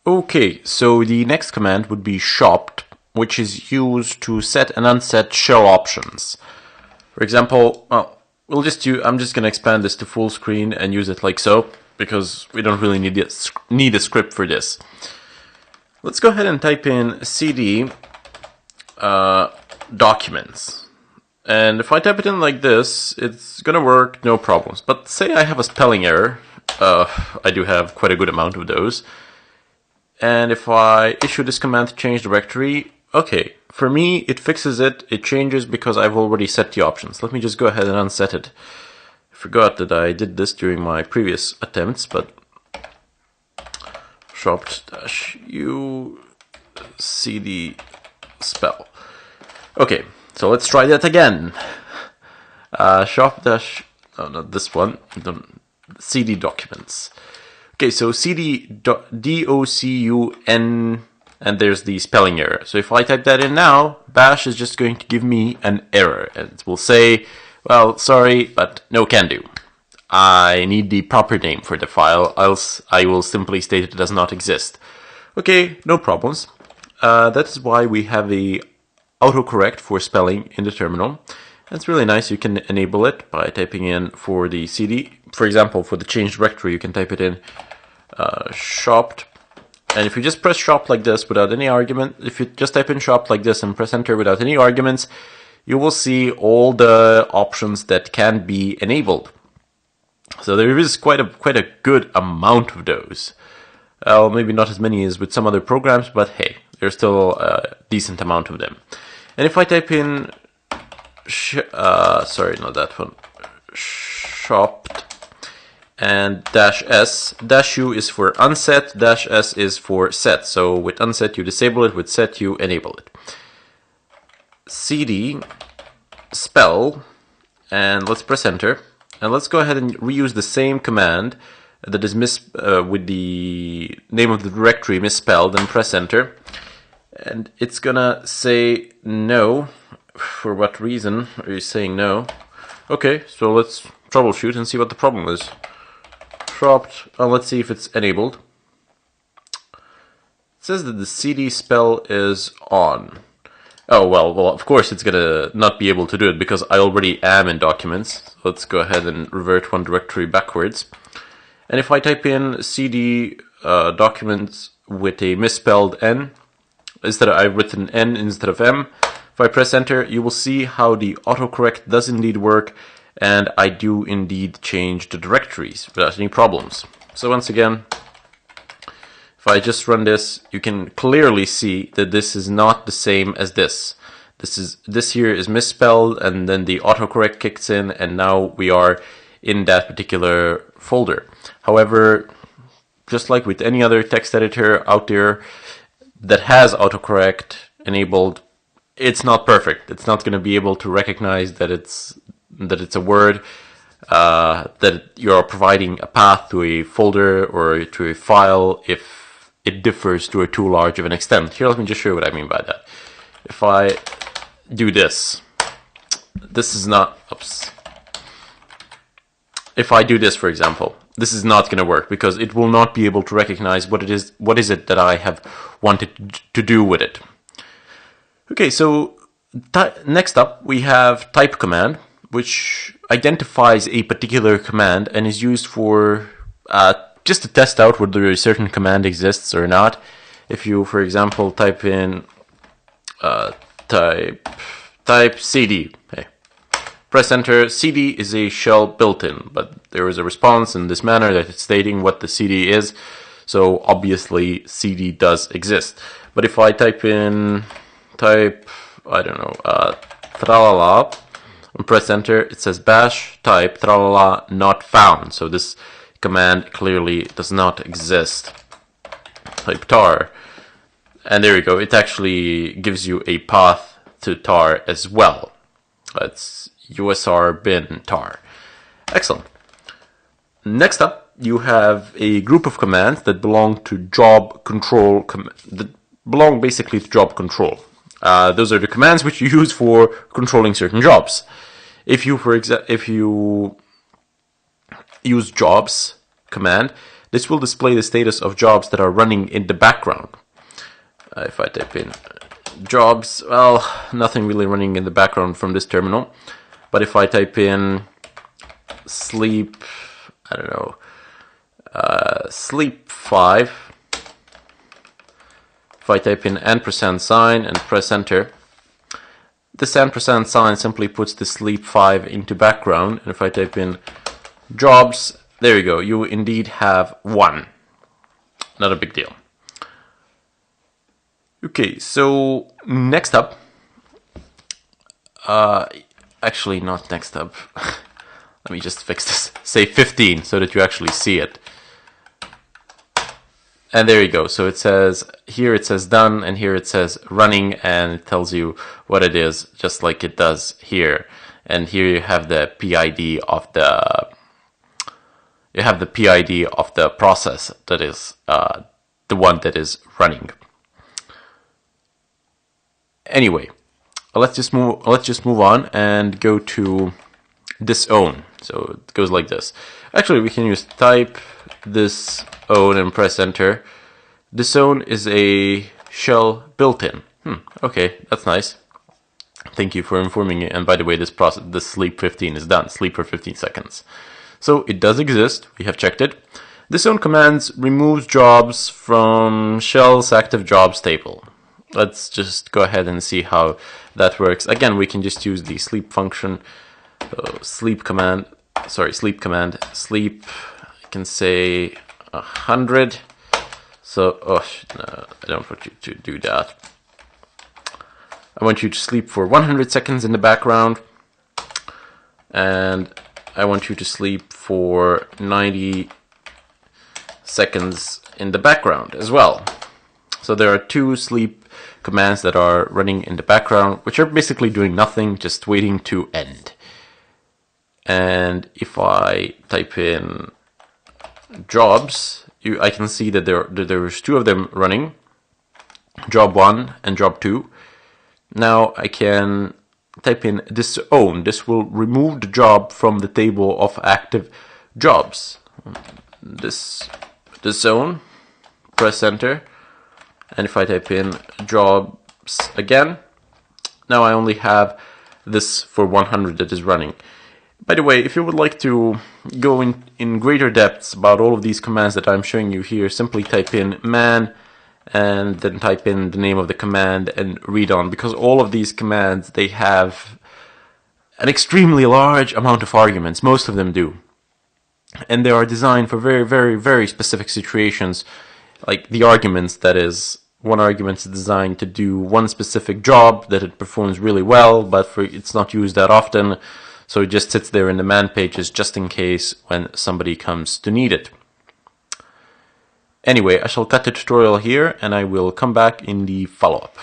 Okay, so the next command would be shopt, which is used to set and unset shell options. For example, well, I'm just gonna expand this to full screen and use it like so, because we don't really need a script for this. Let's go ahead and type in cd documents. And if I type it in like this, it's gonna work, no problems. But say I have a spelling error, I do have quite a good amount of those. And if I issue this command to change directory, okay, for me it fixes it, it changes because I've already set the options. Let me just go ahead and unset it. I forgot that I did this during my previous attempts, but shopt-u cd spell. Okay, so let's try that again. Oh, not this one, cd documents. Okay, so cd document, and there's the spelling error. So if I type that in now, bash is just going to give me an error. And it will say, well, sorry, but no can do. I need the proper name for the file, else I will simply state it does not exist. Okay, no problems. That is why we have a autocorrect for spelling in the terminal. That's really nice. You can enable it by typing in for the cd. For example, for the change directory, you can type it in shopt. And if you just press shopt like this without any argument, if you just type in shopt like this and press enter without any arguments, you will see all the options that can be enabled. So there is quite a good amount of those. Well, maybe not as many as with some other programs, but hey, there's still a decent amount of them. And if I type in sorry, not that one, shopt and -s, -u is for unset, -s is for set. So with unset you disable it, with set you enable it. cd spell, and let's press enter, and let's go ahead and reuse the same command that is with the name of the directory misspelled, and press enter, and it's gonna say no. For what reason are you saying no? Okay, so let's troubleshoot and see what the problem is. Shopt, let's see if it's enabled. It says that the cd spell is on. Oh, well, of course it's gonna not be able to do it because I already am in documents. Let's go ahead and revert one directory backwards. And if I type in cd documents with a misspelled n, I've written n instead of m, if I press enter, you will see how the autocorrect does indeed work, and I do indeed change the directories without any problems. So once again, if I just run this, you can clearly see that this is not the same as this. This here is misspelled, and then the autocorrect kicks in, and now we are in that particular folder. However, just like with any other text editor out there that has autocorrect enabled, it's not perfect. It's not going to be able to recognize that it's a word, that you're providing a path to a folder or to a file if it differs to a too large of an extent. Here, let me just show you what I mean by that. If I do this, this is not, oops. If I do this, for example, this is not going to work because it will not be able to recognize what is it that I have wanted to do with it. Okay, so next up we have type command, which identifies a particular command and is used for just to test out whether a certain command exists or not. If you, for example, type in type cd, hey, press enter, cd is a shell built-in, but there is a response in this manner that it's stating what the cd is, so obviously cd does exist. But if I type, I don't know, tralala, and press enter, it says bash type tralala not found. So this command clearly does not exist. Type tar, and there you go. It actually gives you a path to tar as well. That's usr bin tar. Excellent. Next up, you have a group of commands that belong to job control, that belong basically to job control. Those are the commands which you use for controlling certain jobs. If you use jobs command, This will display the status of jobs that are running in the background. If I type in jobs, well, nothing really running in the background from this terminal. But if I type in sleep, I don't know, sleep 5, if I type in $sign and press enter, this $sign simply puts the sleep 5 into background. And if I type in jobs, there you go, you indeed have 1. Not a big deal. Okay, so next up, actually not next up, let me just fix this, say 15 so that you actually see it. And there you go, so it says, here it says done, and here it says running, and it tells you what it is, just like it does here. And here you have the PID of the, PID of the process that is the one that is running. Anyway, let's just move on and go to disown. So it goes like this. Actually, we can use type disown and press enter. Disown is a shell built-in. Okay, that's nice. Thank you for informing me. And by the way, this sleep 15 is done. Sleep for 15 seconds. So it does exist. We have checked it. Disown commands removes jobs from shell's active jobs table. Let's just go ahead and see how that works. Again, we can just use the sleep function, sleep command, I can say 100. So, no, I don't want you to do that. I want you to sleep for 100 seconds in the background, and I want you to sleep for 90 seconds in the background as well. So there are 2 sleep commands that are running in the background, which are basically doing nothing, just waiting to end. And if I type in jobs, I can see that there's 2 of them running, job 1 and job 2. Now I can type in disown. This will remove the job from the table of active jobs. Disown, press enter. And if I type in jobs again, now I only have this for 100 that is running. By the way, if you would like to go in greater depths about all of these commands that I'm showing you here, simply type in man and then type in the name of the command and read on, because all of these commands, they have an extremely large amount of arguments. Most of them do. And they are designed for very, very, very specific situations. Like the arguments, that is, one argument is designed to do one specific job that it performs really well, but it's not used that often, so it just sits there in the man pages just in case when somebody comes to need it. Anyway, I shall cut the tutorial here and I will come back in the follow-up.